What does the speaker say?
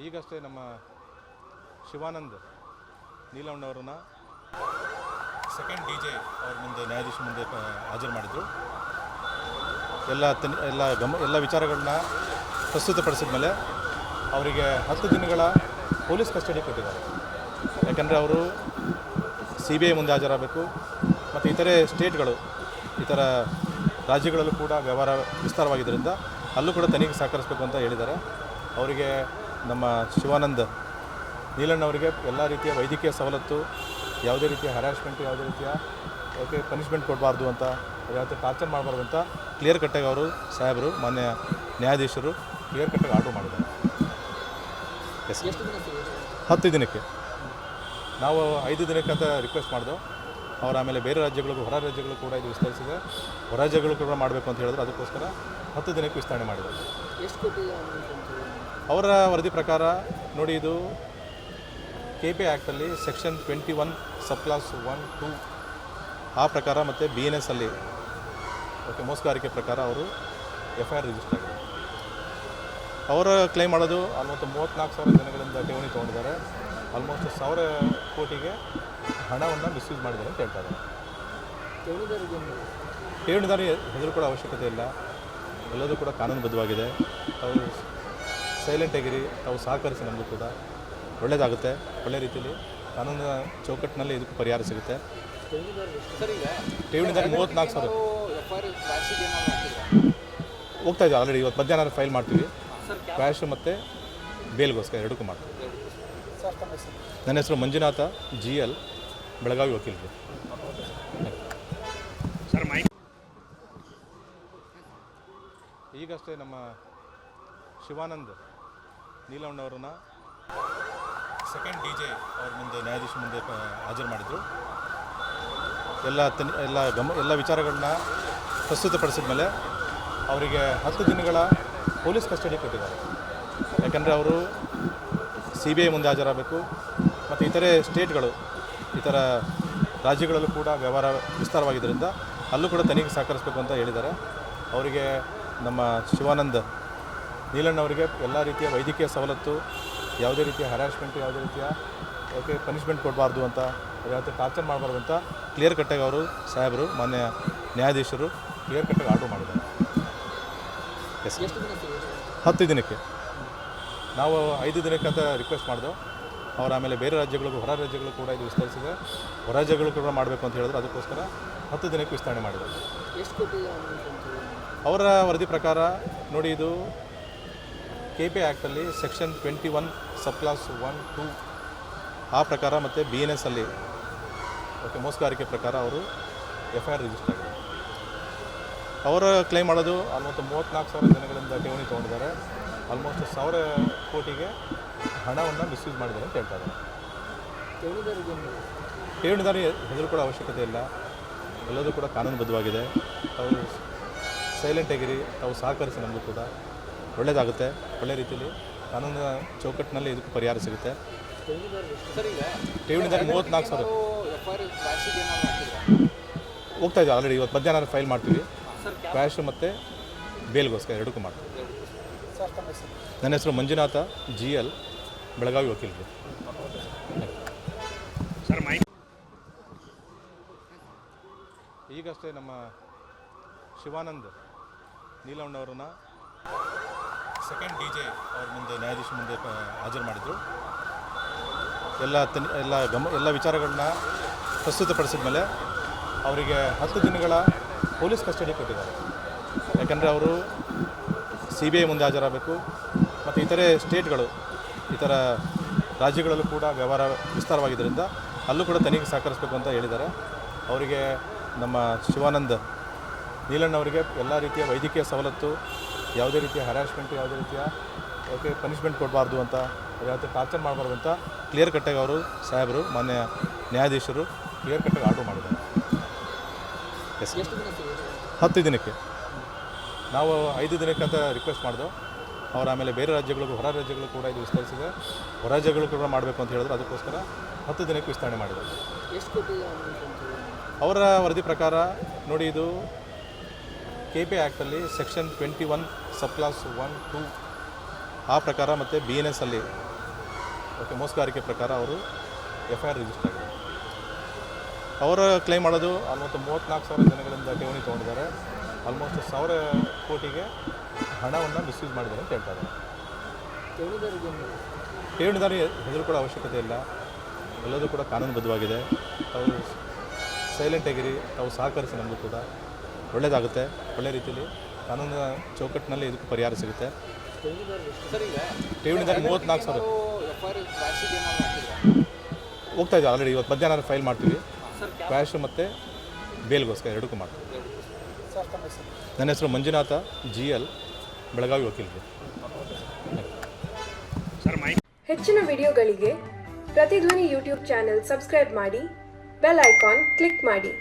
ಈಗಷ್ಟೇ ನಮ್ಮ Shivanand ನೀಲಣ್ಣವರನ್ನ second DJ ಅವ್ರ ಮುಂದೆ ನ್ಯಾಯಾಧೀಶ ಮುಂದೆ ಹಾಜರು ಮಾಡಿದರು. ಎಲ್ಲ ವಿಚಾರಗಳನ್ನ ಪ್ರಸ್ತುತಪಡಿಸಿದ ಮೇಲೆ ಅವರಿಗೆ 10 ದಿನಗಳ ಪೊಲೀಸ್ ಕಸ್ಟಡಿ ಕೊಟ್ಟಿದ್ದಾರೆ. ಯಾಕೆಂದರೆ ಅವರು CBI ಮುಂದೆ ಹಾಜರಾಗಬೇಕು ಮತ್ತು ಇತರೆ ಸ್ಟೇಟ್ಗಳು, ಇತರ ರಾಜ್ಯಗಳಲ್ಲೂ ಕೂಡ ವ್ಯವಹಾರ ವಿಸ್ತಾರವಾಗಿದ್ದರಿಂದ ಅಲ್ಲೂ ಕೂಡ ತನಿಖೆ ಸಹಕರಿಸಬೇಕು ಅಂತ ಹೇಳಿದ್ದಾರೆ. ಅವರಿಗೆ ನಮ್ಮ ಶಿವಾನಂದ್ ನೀಲಣ್ಣವರಿಗೆ ಎಲ್ಲ ರೀತಿಯ ವೈದ್ಯಕೀಯ ಸವಲತ್ತು, ಯಾವುದೇ ರೀತಿಯ ಹ್ಯಾರಾಸ್ಮೆಂಟು, ಯಾವುದೇ ರೀತಿಯ ಪನಿಷ್ಮೆಂಟ್ ಕೊಡಬಾರ್ದು ಅಂತ, ಯಾವುದೇ ಟಾರ್ಚರ್ ಮಾಡಬಾರ್ದು ಅಂತ ಕ್ಲಿಯರ್ ಕಟ್ಟಾಗಿ ಅವರು ಸಾಹೇಬರು ಮಾನ್ಯ ನ್ಯಾಯಾಧೀಶರು ಕ್ಲಿಯರ್ ಕಟ್ಟಾಗಿ ಆರ್ಡರ್ ಮಾಡಿದ್ದಾರೆ. 10 ದಿನಕ್ಕೆ. ನಾವು 5 ದಿನಕ್ಕೆ ಅಂತ ರಿಕ್ವೆಸ್ಟ್ ಮಾಡಿದೆವು. ಅವ್ರು ಆಮೇಲೆ ಬೇರೆ ರಾಜ್ಯಗಳಿಗೂ, ಹೊರ ರಾಜ್ಯಗಳು ಕೂಡ ಇದು ವಿಸ್ತರಿಸಿದೆ. ಹೊರ ರಾಜ್ಯಗಳು ಕೂಡ ಮಾಡಬೇಕು ಅಂತ ಹೇಳಿದ್ರು. ಅದಕ್ಕೋಸ್ಕರ 10 ದಿನಕ್ಕೆ ವಿಸ್ತರಣೆ ಮಾಡಿದ್ದಾರೆ. ಅವರ ವರದಿ ಪ್ರಕಾರ ನೋಡಿ, ಇದು KP ಆ್ಯಕ್ಟಲ್ಲಿ ಸೆಕ್ಷನ್ 21 ಸಬ್ ಕ್ಲಾಸ್ 1, 2 ಆ ಪ್ರಕಾರ ಮತ್ತು BNS ಅಲ್ಲಿ ಮೋಸಗಾರಿಕೆ ಪ್ರಕಾರ ಅವರು FIR ರಿಜಿಸ್ಟರ್ ಆಗಿದೆ. ಅವರ ಕ್ಲೈಮ್ ಮಾಡೋದು ಆಲ್ಮೋಸ್ಟ್ 34,000 ಜನಗಳಿಂದ ಠೇವಣಿ ತೊಗೊಂಡಿದ್ದಾರೆ. ಆಲ್ಮೋಸ್ಟ್ 1,000 ಕೋಟಿಗೆ ಹಣವನ್ನು ಮಿಸ್ಯೂಸ್ ಮಾಡಿದ್ದಾರೆ ಅಂತ ಹೇಳ್ತಾರೆ. ಠೇವಣಿದಾರಿ ಹೆದರುಕೊಳ್ಳೋ ಅವಶ್ಯಕತೆ ಇಲ್ಲ. ಎಲ್ಲದೂ ಕೂಡ ಕಾನೂನುಬದ್ಧವಾಗಿದೆ. ತಾವು ಸೈಲೆಂಟ್ ಆಗಿರಿ, ತಾವು ಸಹಕರಿಸಿ, ನಮಗೂ ಕೂಡ ಒಳ್ಳೆಯದಾಗುತ್ತೆ. ಒಳ್ಳೆ ರೀತಿಯಲ್ಲಿ ಕಾನೂನಿನ ಚೌಕಟ್ಟಿನಲ್ಲಿ ಇದಕ್ಕೂ ಪರಿಹಾರ ಸಿಗುತ್ತೆ. ಠೇವಣಿದಾರಿ 34,000 ಹೋಗ್ತಾ ಇದೆ. ಆಲ್ರೆಡಿ ಇವತ್ತು ಮಧ್ಯಾಹ್ನ ಫೈಲ್ ಮಾಡ್ತೀವಿ. ಕ್ಯಾಶು ಮತ್ತು ಬೇಲ್ಗೋಸ್ಕರ ಎರಡಕ್ಕೂ ಮಾಡ್ತೀವಿ. ನನ್ನ ಹೆಸರು ಮಂಜುನಾಥ GL, ಬೆಳಗಾವಿ ವಕೀಲರು. ಈಗಷ್ಟೇ ನಮ್ಮ ಶಿವಾನಂದ್ ನೀಲಣ್ಣವರನ್ನ ಸೆಕೆಂಡ್ DJ ಅವ್ರ ಮುಂದೆ ನ್ಯಾಯಾಧೀಶ ಮುಂದೆ ಹಾಜರು ಮಾಡಿದರು. ಎಲ್ಲ ವಿಚಾರಗಳನ್ನ ಪ್ರಸ್ತುತಪಡಿಸಿದ ಮೇಲೆ ಅವರಿಗೆ 10 ದಿನಗಳ ಪೊಲೀಸ್ ಕಸ್ಟಡಿ ಕೊಟ್ಟಿದ್ದಾರೆ. ಯಾಕೆಂದರೆ ಅವರು CBI ಮುಂದೆ ಹಾಜರಾಗಬೇಕು ಮತ್ತು ಇತರೆ ಸ್ಟೇಟ್ಗಳು, ಇತರ ರಾಜ್ಯಗಳಲ್ಲೂ ಕೂಡ ವ್ಯವಹಾರ ವಿಸ್ತಾರವಾಗಿದ್ದರಿಂದ ಅಲ್ಲೂ ಕೂಡ ತನಿಖೆ ಸಹಕರಿಸಬೇಕು ಅಂತ ಹೇಳಿದ್ದಾರೆ. ಅವರಿಗೆ ನಮ್ಮ ಶಿವಾನಂದ್ ನೀಲಣ್ಣವರಿಗೆ ಎಲ್ಲ ರೀತಿಯ ವೈದ್ಯಕೀಯ ಸವಲತ್ತು, ಯಾವುದೇ ರೀತಿಯ ಹ್ಯಾರಾಸ್ಮೆಂಟು, ಯಾವುದೇ ರೀತಿಯ ಪನಿಷ್ಮೆಂಟ್ ಕೊಡಬಾರ್ದು ಅಂತ, ಯಾವುದೇ ಟಾರ್ಚರ್ ಮಾಡಬಾರ್ದು ಅಂತ ಕ್ಲಿಯರ್ ಕಟ್ಟಾಗಿ ಅವರು ಸಾಹೇಬರು ಮಾನ್ಯ ನ್ಯಾಯಾಧೀಶರು ಕ್ಲಿಯರ್ ಕಟ್ಟಾಗಿ ಆರ್ಡರ್ ಮಾಡಿದ್ದಾರೆ. 10 ದಿನಕ್ಕೆ. ನಾವು 5 ದಿನಕ್ಕೆ ಅಂತ ರಿಕ್ವೆಸ್ಟ್ ಮಾಡಿದೆವು. ಅವ್ರು ಆಮೇಲೆ ಬೇರೆ ರಾಜ್ಯಗಳಿಗೂ, ಹೊರ ರಾಜ್ಯಗಳು ಕೂಡ ಇದು ವಿಸ್ತರಿಸಿದೆ. ಹೊರ ರಾಜ್ಯಗಳು ಕೂಡ ಮಾಡಬೇಕು ಅಂತ ಹೇಳಿದ್ರು. ಅದಕ್ಕೋಸ್ಕರ 10 ದಿನಕ್ಕೆ ವಿಸ್ತರಣೆ ಮಾಡಿದರು. ಅವರ ವರದಿ ಪ್ರಕಾರ ನೋಡಿ, ಇದು KP ಆ್ಯಕ್ಟಲ್ಲಿ ಸೆಕ್ಷನ್ 21 ಸಬ್ ಕ್ಲಾಸ್ 1, 2 ಆ ಪ್ರಕಾರ ಮತ್ತು BNS ಅಲ್ಲಿ ಮೋಸಗಾರಿಕೆ ಪ್ರಕಾರ ಅವರು FIR ರಿಜಿಸ್ಟರ್ ಆಗಿದೆ. ಅವರ ಕ್ಲೈಮ್ ಮಾಡೋದು ಆಲ್ಮೋಸ್ಟ್ 34,000 ಜನಗಳಿಂದ ಠೇವಣಿ ತೊಗೊಂಡಿದ್ದಾರೆ. ಆಲ್ಮೋಸ್ಟ್ 1,000 ಕೋಟಿಗೆ ಹಣವನ್ನು ಮಿಸ್ಯೂಸ್ ಮಾಡಿದ್ದಾರೆ ಅಂತ ಹೇಳ್ತಾರೆ. ಠೇವಣಿದಾರಿ ಹೆದರುಕೊಳ್ಳೋ ಅವಶ್ಯಕತೆ ಇಲ್ಲ. ಎಲ್ಲದೂ ಕೂಡ ಕಾನೂನುಬದ್ಧವಾಗಿದೆ. ತಾವು ಸೈಲೆಂಟ್ ಆಗಿರಿ, ತಾವು ಸಹಕರಿಸಿ, ನಮಗೂ ಕೂಡ ಒಳ್ಳೆಯದಾಗುತ್ತೆ. ಒಳ್ಳೆ ರೀತಿಯಲ್ಲಿ ಕಾನೂನಿನ ಚೌಕಟ್ಟಿನಲ್ಲಿ ಇದಕ್ಕೂ ಪರಿಹಾರ ಸಿಗುತ್ತೆ. ಠೇವಣಿದಾರಿ 34,000 ಹೋಗ್ತಾ ಇದೆ. ಆಲ್ರೆಡಿ ಇವತ್ತು ಮಧ್ಯಾಹ್ನ ಫೈಲ್ ಮಾಡ್ತೀವಿ. ಕ್ಯಾಶು ಮತ್ತು ಬೇಲ್ಗೋಸ್ಕರ ಎರಡಕ್ಕೂ ಮಾಡ್ತೀವಿ. ನನ್ನ ಹೆಸರು ಮಂಜುನಾಥ GL, ಬೆಳಗಾವಿ ವಕೀಲರು. ಈಗಷ್ಟೇ ನಮ್ಮ ಶಿವಾನಂದ್ ನೀಲಣ್ಣವರನ್ನ ಸೆಕೆಂಡ್ DJ ಅವ್ರ ಮುಂದೆ ನ್ಯಾಯಾಧೀಶ ಮುಂದೆ ಹಾಜರು ಮಾಡಿದರು. ಎಲ್ಲ ವಿಚಾರಗಳನ್ನ ಪ್ರಸ್ತುತಪಡಿಸಿದ ಮೇಲೆ ಅವರಿಗೆ 10 ದಿನಗಳ ಪೊಲೀಸ್ ಕಸ್ಟಡಿ ಕೊಟ್ಟಿದ್ದಾರೆ. ಯಾಕೆಂದರೆ ಅವರು CBI ಮುಂದೆ ಹಾಜರಾಗಬೇಕು ಮತ್ತು ಇತರೆ ಸ್ಟೇಟ್ಗಳು, ಇತರ ರಾಜ್ಯಗಳಲ್ಲೂ ಕೂಡ ವ್ಯವಹಾರ ವಿಸ್ತಾರವಾಗಿದ್ದರಿಂದ ಅಲ್ಲೂ ಕೂಡ ತನಿಖೆ ಸಹಕರಿಸಬೇಕು ಅಂತ ಹೇಳಿದ್ದಾರೆ. ಅವರಿಗೆ ನಮ್ಮ ಶಿವಾನಂದ್ ನೀಲಣ್ಣವರಿಗೆ ಎಲ್ಲ ರೀತಿಯ ವೈದ್ಯಕೀಯ ಸವಲತ್ತು, ಯಾವುದೇ ರೀತಿಯ ಹ್ಯಾರಾಸ್ಮೆಂಟು, ಯಾವುದೇ ರೀತಿಯ ಪನಿಷ್ಮೆಂಟ್ ಕೊಡಬಾರ್ದು ಅಂತ, ಯಾವುದೇ ಟಾರ್ಚರ್ ಮಾಡಬಾರ್ದು ಅಂತ ಕ್ಲಿಯರ್ ಕಟ್ಟಾಗಿ ಅವರು ಸಾಹೇಬರು ಮಾನ್ಯ ನ್ಯಾಯಾಧೀಶರು ಕ್ಲಿಯರ್ ಕಟ್ಟಾಗಿ ಆರ್ಡರ್ ಮಾಡಿದ್ದಾರೆ. 10 ದಿನಕ್ಕೆ. ನಾವು 5 ದಿನಕ್ಕೆ ಅಂತ ರಿಕ್ವೆಸ್ಟ್ ಮಾಡಿದೆವು. ಅವ್ರು ಆಮೇಲೆ ಬೇರೆ ರಾಜ್ಯಗಳಿಗೂ, ಹೊರ ರಾಜ್ಯಗಳು ಕೂಡ ಇದು ವಿಸ್ತರಿಸಿದೆ. ಹೊರ ರಾಜ್ಯಗಳು ಕೂಡ ಮಾಡಬೇಕು ಅಂತ ಹೇಳಿದ್ರು. ಅದಕ್ಕೋಸ್ಕರ 10 ದಿನಕ್ಕೆ ವಿಸ್ತರಣೆ ಮಾಡಿದ್ದಾರೆ. ಅವರ ವರದಿ ಪ್ರಕಾರ ನೋಡಿ, ಇದು KP ಆ್ಯಕ್ಟಲ್ಲಿ ಸೆಕ್ಷನ್ 21 ಸಬ್ ಕ್ಲಾಸ್ 1, 2 ಆ ಪ್ರಕಾರ ಮತ್ತು BNS ಅಲ್ಲಿ ಓಕೆ ಮೋಸಗಾರಿಕೆ ಪ್ರಕಾರ ಅವರು FIR ರಿಜಿಸ್ಟರ್ ಆಗಿದೆ. ಅವರ ಕ್ಲೈಮ್ ಮಾಡೋದು ಆಲ್ಮೋಸ್ಟ್ 34,000 ಜನಗಳಿಂದ ಠೇವಣಿ ತೊಗೊಂಡಿದ್ದಾರೆ. ಆಲ್ಮೋಸ್ಟ್ 1,000 ಕೋಟಿಗೆ ಹಣವನ್ನು ಮಿಸ್ಯೂಸ್ ಮಾಡಿದ್ದಾರೆ ಅಂತ ಹೇಳ್ತಾ ಇದ್ದಾರೆ. ಠೇವಣಿದಾರರಿಗೆ ಹೆದರಿಕೊಳ್ಳೋ ಅವಶ್ಯಕತೆ ಇಲ್ಲ, ಎಲ್ಲದೂ ಕೂಡ ಕಾನೂನುಬದ್ಧವಾಗಿದೆ. ತಾವು ಸೈಲೆಂಟ್ ಆಗಿರಿ, ತಾವು ಸಹಕರಿಸಿ, ನಮಗೂ ಕೂಡ ಒಳ್ಳೆಯದಾಗುತ್ತೆ. ಒಳ್ಳೆ ರೀತಿಯಲ್ಲಿ ಕಾನೂನಿನ ಚೌಕಟ್ಟಿನಲ್ಲಿ ಇದಕ್ಕೂ ಪರಿಹಾರ ಸಿಗುತ್ತೆ. ಠೇವಣಿದಾರ 34,000 ಹೋಗ್ತಾ ಇದೆ ಆಲ್ರೆಡಿ. ಇವತ್ತು ಮಧ್ಯಾಹ್ನ ಫೈಲ್ ಮಾಡ್ತೀವಿ. ಕ್ವಾಶ್ ಮತ್ತು ಬೇಲ್ಗೋಸ್ಕರ ಎರಡಕ್ಕೂ ಮಾಡ್ತೀವಿ. ನನ್ನ ಹೆಸರು ಮಂಜುನಾಥ GL, ಬೆಳಗಾವಿ ವಕೀಲರು. ಹೆಚ್ಚಿನ ವಿಡಿಯೋಗಳಿಗೆ ಪ್ರತಿಧ್ವನಿ ಯೂಟ್ಯೂಬ್ ಚಾನೆಲ್ ಸಬ್ಸ್ಕ್ರೈಬ್ ಮಾಡಿ, ಬೆಲ್ ಐಕಾನ್ ಕ್ಲಿಕ್ ಮಾಡಿ.